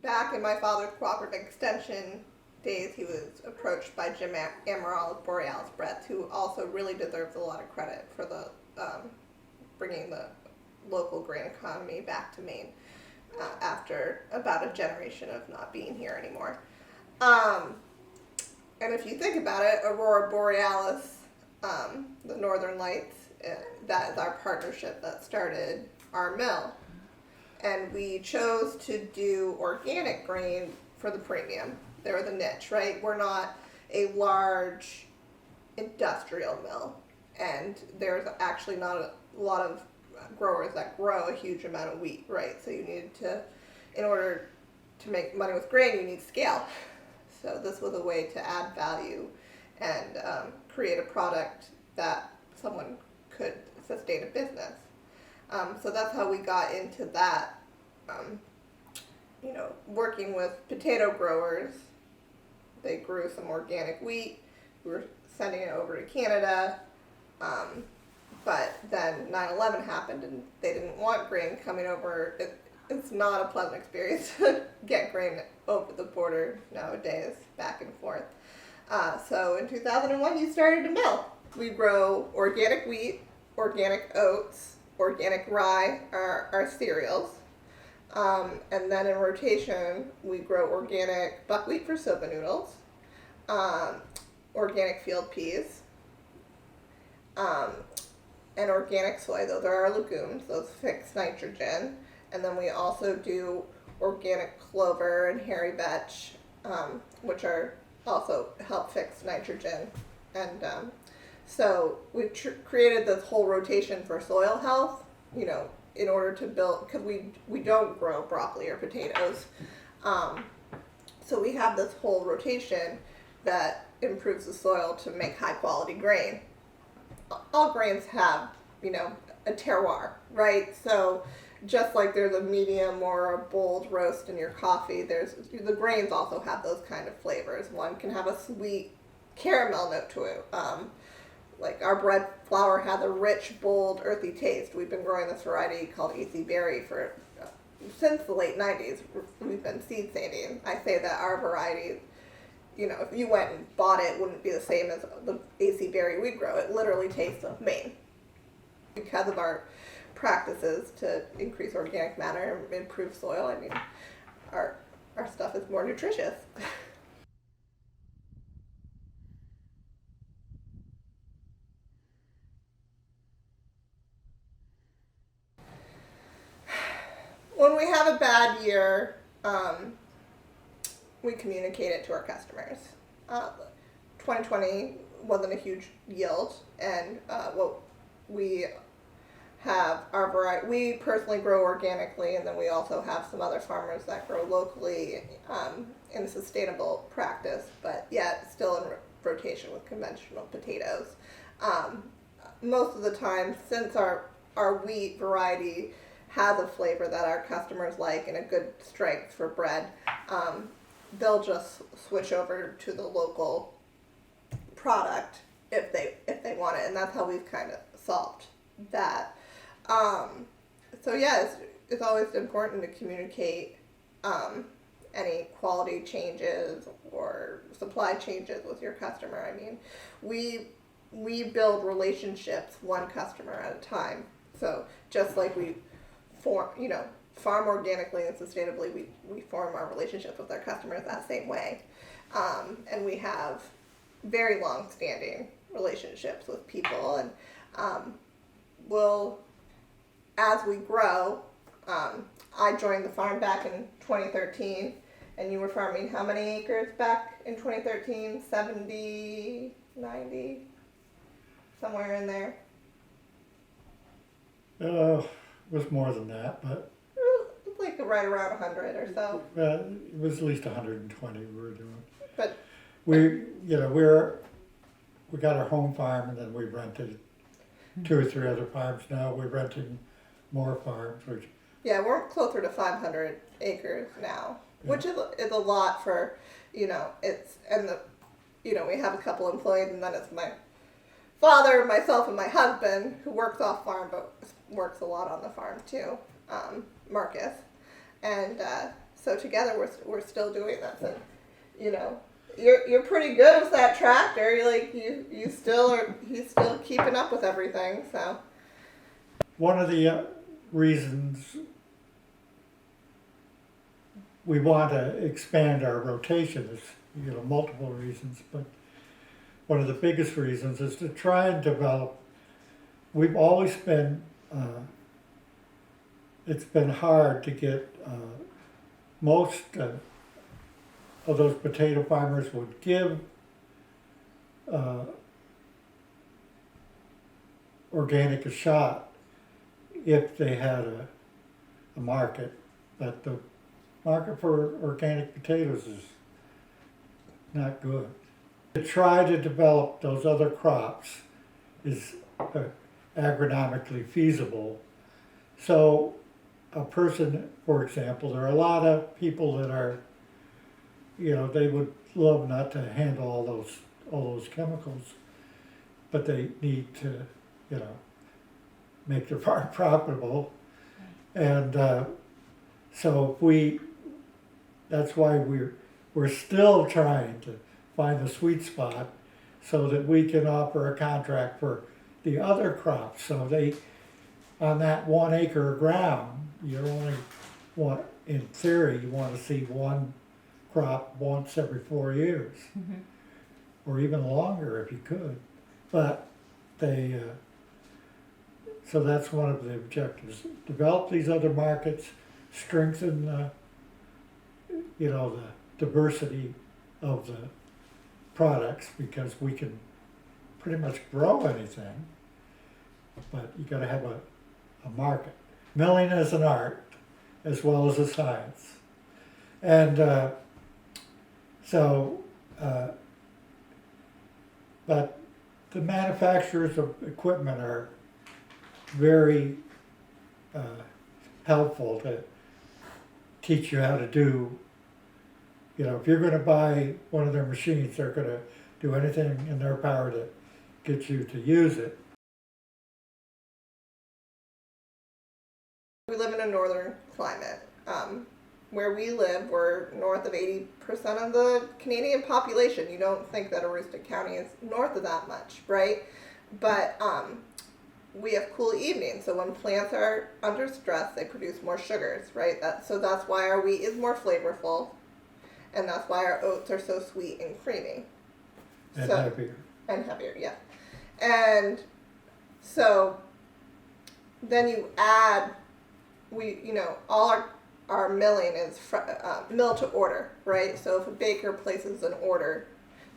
back in my father's cooperative extension days, he was approached by Jim Amaral of Borealis Breads, who also really deserves a lot of credit for the bringing the local grain economy back to Maine after about a generation of not being here anymore. And if you think about it, Aurora Borealis, the Northern Lights, that is our partnership that started our mill. And we chose to do organic grain for the premium. They're the niche, right? We're not a large industrial mill. And there's actually not a lot of growers that grow a huge amount of wheat, right? So you need to, in order to make money with grain, you need scale. So this was a way to add value and create a product that someone could sustain a business. So that's how we got into that. Working with potato growers, they grew some organic wheat. We were sending it over to Canada. But then 9/11 happened and they didn't want grain coming over. It's not a pleasant experience to get grain over the border nowadays, back and forth. So in 2001, you started a mill. We grow organic wheat, organic oats, organic rye, our cereals. And then in rotation, we grow organic buckwheat for soba noodles, organic field peas, and organic soy. Those are our legumes. Those fix nitrogen. And then we also do organic clover and hairy vetch, which are also help fix nitrogen. And so we've created this whole rotation for soil health, in order to build, because we don't grow broccoli or potatoes. So we have this whole rotation that improves the soil to make high quality grain. All grains have, a terroir, right? So just like there's a medium or a bold roast in your coffee, the grains also have those kind of flavors. One can have a sweet caramel note to it. Like our bread flour has a rich, bold, earthy taste. We've been growing this variety called AC Berry since the late 90s. We've been seed saving. I say that our variety, if you went and bought it, wouldn't be the same as the AC Berry we grow. It literally tastes of Maine. Because of our practices to increase organic matter and improve soil, our stuff is more nutritious. When we have a bad year, we communicate it to our customers. 2020 wasn't a huge yield, and what we have our variety. We personally grow organically, and then we also have some other farmers that grow locally in a sustainable practice, but yet still in rotation with conventional potatoes. Most of the time, since our wheat variety has a flavor that our customers like and a good strength for bread, they'll just switch over to the local product if they want it, and that's how we've kind of solved that. So yeah, it's always important to communicate any quality changes or supply changes with your customer. We build relationships one customer at a time. So just like we farm organically and sustainably, we form our relationships with our customers that same way. And we have very long-standing relationships with people, and as we grow, I joined the farm back in 2013, and you were farming how many acres back in 2013? 70, 90, somewhere in there? It was more than that, but like right around 100 or so. it was at least 120 we were doing. But We got our home farm, and then we rented 2 or 3 other farms. Now we're renting more farms, which yeah, we're closer to 500 acres now, which is a lot for, we have a couple employees, and then it's my father, myself, and my husband who works off farm, but works a lot on the farm too, Marcus. And So together we're still doing this, and you know, you're pretty good with that tractor. You're like you still are. He's still keeping up with everything. So One of the reasons we want to expand our rotation is, multiple reasons, but one of the biggest reasons is to try and develop. We've always been, it's been hard to get, most of those potato farmers would give organic a shot if they had a market, but the market for organic potatoes is not good. To try to develop those other crops is agronomically feasible. So a person, for example, there are a lot of people that are, they would love not to handle all those chemicals, but they need to, make their farm profitable. And so that's why we're still trying to find the sweet spot so that we can offer a contract for the other crops. So on that 1 acre of ground, in theory, you want to see one crop once every 4 years, or even longer if you could. But so that's one of the objectives: develop these other markets, strengthen the diversity of the products, because we can pretty much grow anything, but you got to have a market. Milling is an art as well as a science, and but the manufacturers of equipment are very helpful to teach you how to do. If you're going to buy one of their machines, they're going to do anything in their power to get you to use it. we live in a northern climate. Where we live, we're north of 80% of the Canadian population. You don't think that Aroostook County is north of that much, right? But we have cool evenings, so when plants are under stress, they produce more sugars, right? So that's why our wheat is more flavorful, and that's why our oats are so sweet and creamy. And heavier. And heavier, yeah. And so then you add, all our milling is mill to order, right? So if a baker places an order,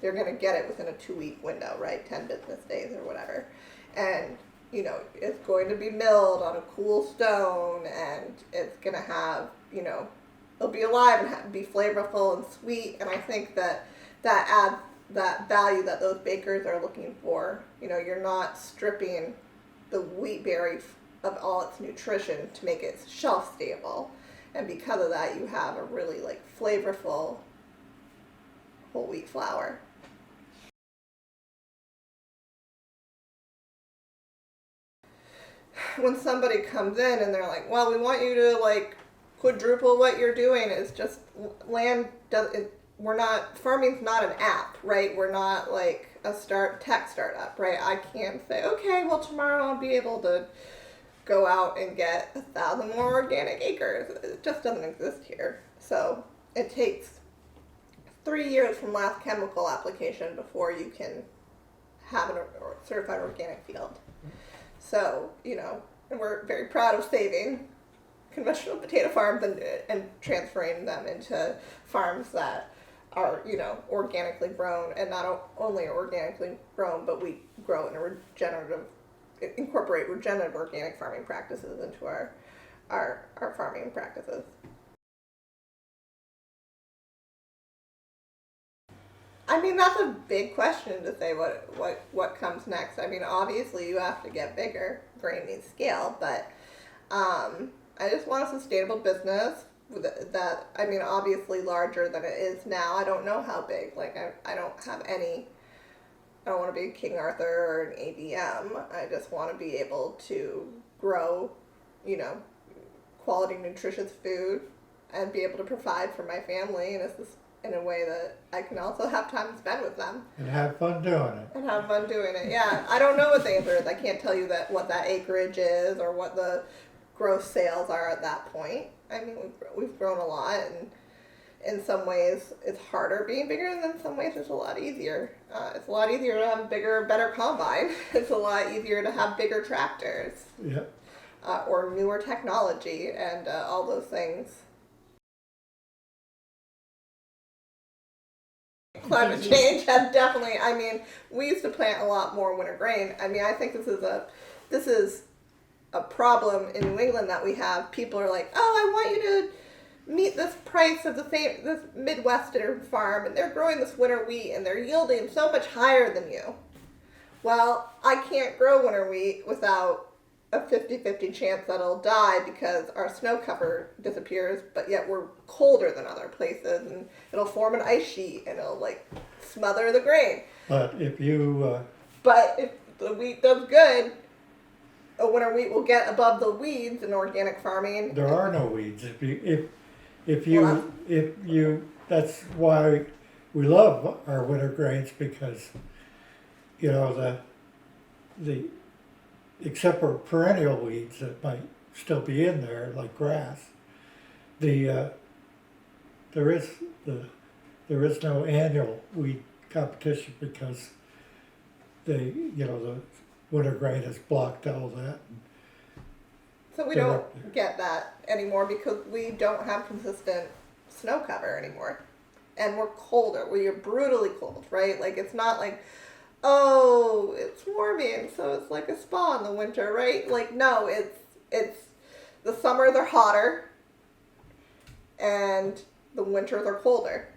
they're going to get it within a 2-week window, right? 10 business days or whatever. And, it's going to be milled on a cool stone, and it's going to have, it'll be alive and be flavorful and sweet. And I think that adds that value that those bakers are looking for. You're not stripping the wheat berry of all its nutrition to make it shelf stable. And because of that, you have a really flavorful whole wheat flour. When somebody comes in and they're like, well, we want you to quadruple what you're doing, it's just farming's not an app, right? We're not a tech startup, right? I can't say, okay, well, tomorrow I'll be able to go out and get 1,000 more organic acres. It just doesn't exist here. So it takes 3 years from last chemical application before you can have a certified organic field. So, and we're very proud of saving conventional potato farms and transferring them into farms that are, organically grown, and not only organically grown, but we grow in incorporate regenerative organic farming practices into our farming practices. I mean, that's a big question to say what comes next. I mean, obviously you have to get bigger. Grain needs scale, but I just want a sustainable business that, obviously larger than it is now. I don't know how big. I don't want to be King Arthur or an ADM. I just want to be able to grow, quality nutritious food and be able to provide for my family, and it's this in a way that I can also have time to spend with them And have fun doing it. and have fun doing it. Yeah, I don't know what the answer is. I can't tell you that what that acreage is or what the gross sales are at that point. I mean, we've grown a lot, and in some ways it's harder being bigger, and in some ways it's a lot easier. It's a lot easier to have a bigger, better combine. It's a lot easier to have bigger tractors Yeah. or newer technology and all those things. Climate change has definitely, I mean, we used to plant a lot more winter grain. I mean, I think this is a problem in New England that we have. People are like, oh, I want you to meet this price of this Midwestern farm, and they're growing this winter wheat, and they're yielding so much higher than you. Well, I can't grow winter wheat without a 50-50 chance that it'll die because our snow cover disappears, but yet we're colder than other places, and it'll form an ice sheet, and it'll like smother the grain. But if you, But if the wheat does good, a winter wheat will get above the weeds in organic farming. there are no weeds. If Well, you, that's why we love our winter grains, because, you know, the except for perennial weeds that might still be in there, like grass, there is no annual weed competition because the winter grain has blocked all that. So we don't get that anymore because we don't have consistent snow cover anymore. And we're colder. We are brutally cold, right? Like, it's not like, oh, it's warming, so it's like a spa in the winter, right? Like, no, it's the summers are hotter and the winters are colder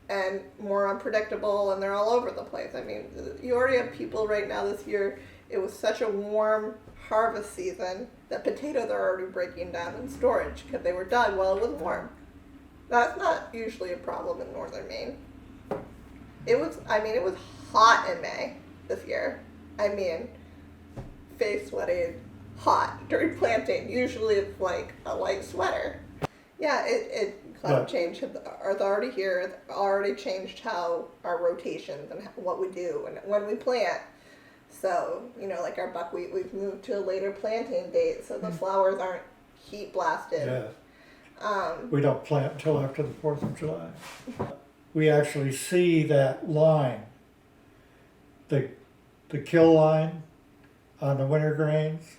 and more unpredictable, and they're all over the place. I mean, you already have people right now this year. It was such a warm harvest season that potatoes are already breaking down in storage because they were dug while it was warm. That's not usually a problem in Northern Maine. It was hot in May this year. I mean, face sweating, hot during planting. Usually it's like a light sweater. Yeah, climate change is already here. It's already changed how our rotations and what we do and when we plant. So, like our buckwheat, we've moved to a later planting date so the flowers aren't heat blasted. Yeah. We don't plant until after the 4th of July. We actually see that line, the kill line on the winter grains.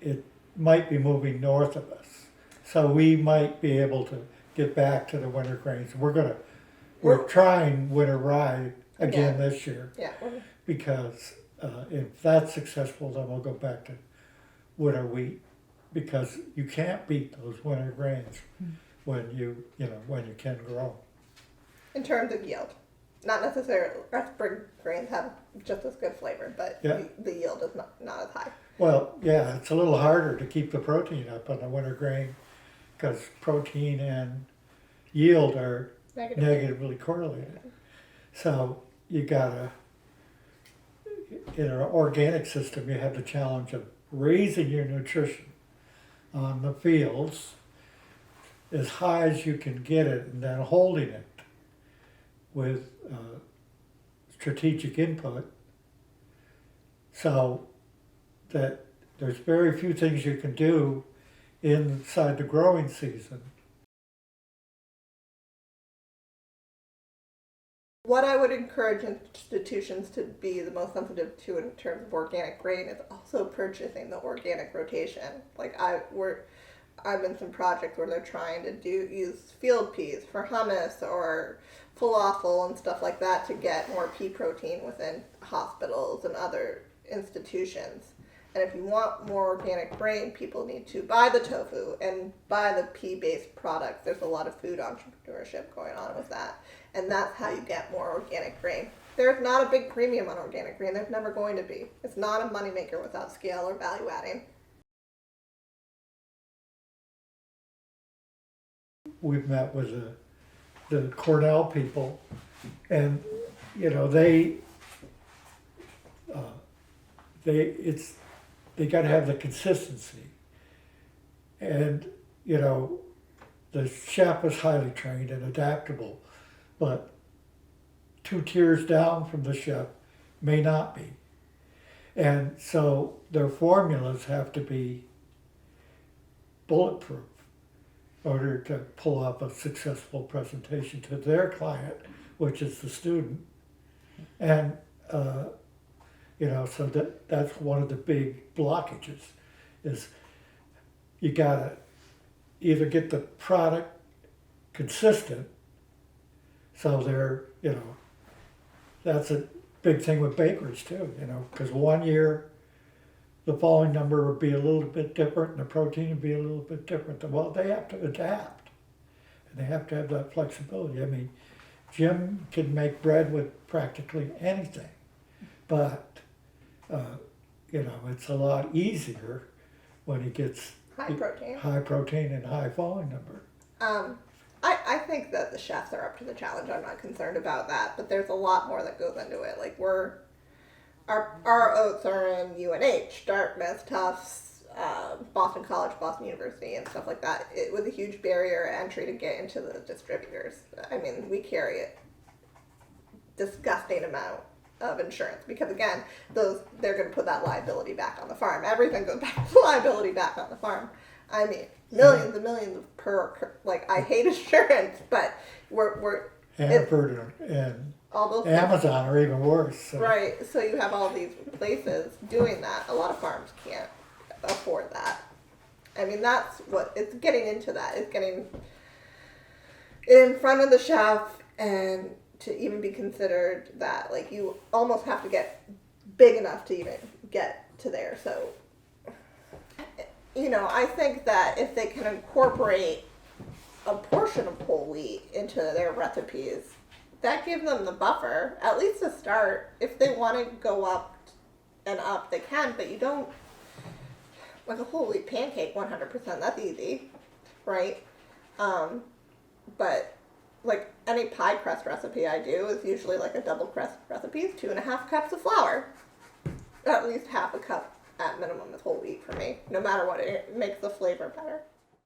It might be moving north of us, so we might be able to get back to the winter grains. We're trying winter rye again this year. Yeah. Because if that's successful, then we'll go back to winter wheat, because you can't beat those winter grains when you can grow. In terms of yield, not necessarily. Our spring grains have just as good flavor, but the yield is not as high. Well, yeah, it's a little harder to keep the protein up on the winter grain because protein and yield are negatively correlated. So you gotta, in an organic system, you have the challenge of raising your nutrition on the fields as high as you can get it, and then holding it with strategic input, so that there's very few things you can do inside the growing season. What I would encourage institutions to be the most sensitive to in terms of organic grain is also purchasing the organic rotation. Like I'm in some projects where they're trying to use field peas for hummus or falafel and stuff like that to get more pea protein within hospitals and other institutions. And if you want more organic grain, people need to buy the tofu and buy the pea-based products. There's a lot of food entrepreneurship going on with that. And that's how you get more organic grain. There's not a big premium on organic grain. There's never going to be. It's not a moneymaker without scale or value adding. We've met with the Cornell people, and they got to have the consistency, and the chef is highly trained and adaptable, but 2 tiers down from the chef may not be. And so their formulas have to be bulletproof in order to pull off a successful presentation to their client, which is the student. And, so that's one of the big blockages is you gotta either get the product consistent, so they're, that's a big thing with bakeries too, because one year the falling number would be a little bit different and the protein would be a little bit different. Well, they have to adapt and they have to have that flexibility. I mean, Jim can make bread with practically anything, but, it's a lot easier when he gets high protein and high falling number. I think that the chefs are up to the challenge. I'm not concerned about that, but there's a lot more that goes into it. Like our oats are in UNH, Dartmouth, Tufts, Boston College, Boston University, and stuff like that. It was a huge barrier entry to get into the distributors. I mean, we carry a disgusting amount of insurance because again, they're going to put that liability back on the farm. Everything goes back to liability back on the farm. I mean, millions and millions per. Like, I hate insurance, but we're Hanford and all those Amazon are even worse. So. Right. So you have all these places doing that. A lot of farms can't afford that. I mean, that's what it's getting into. That it's getting in front of the chef, and to even be considered that, like, you almost have to get big enough to even get to there. So, I think that if they can incorporate a portion of whole wheat into their recipes, that gives them the buffer, at least to start. If they want to go up and up, they can, but you don't, like a whole wheat pancake, 100%, that's easy, right? But like any pie crust recipe I do is usually like a double crust recipe, is 2.5 cups of flour. At least half a cup at minimum is whole wheat for me, no matter what, it makes the flavor better.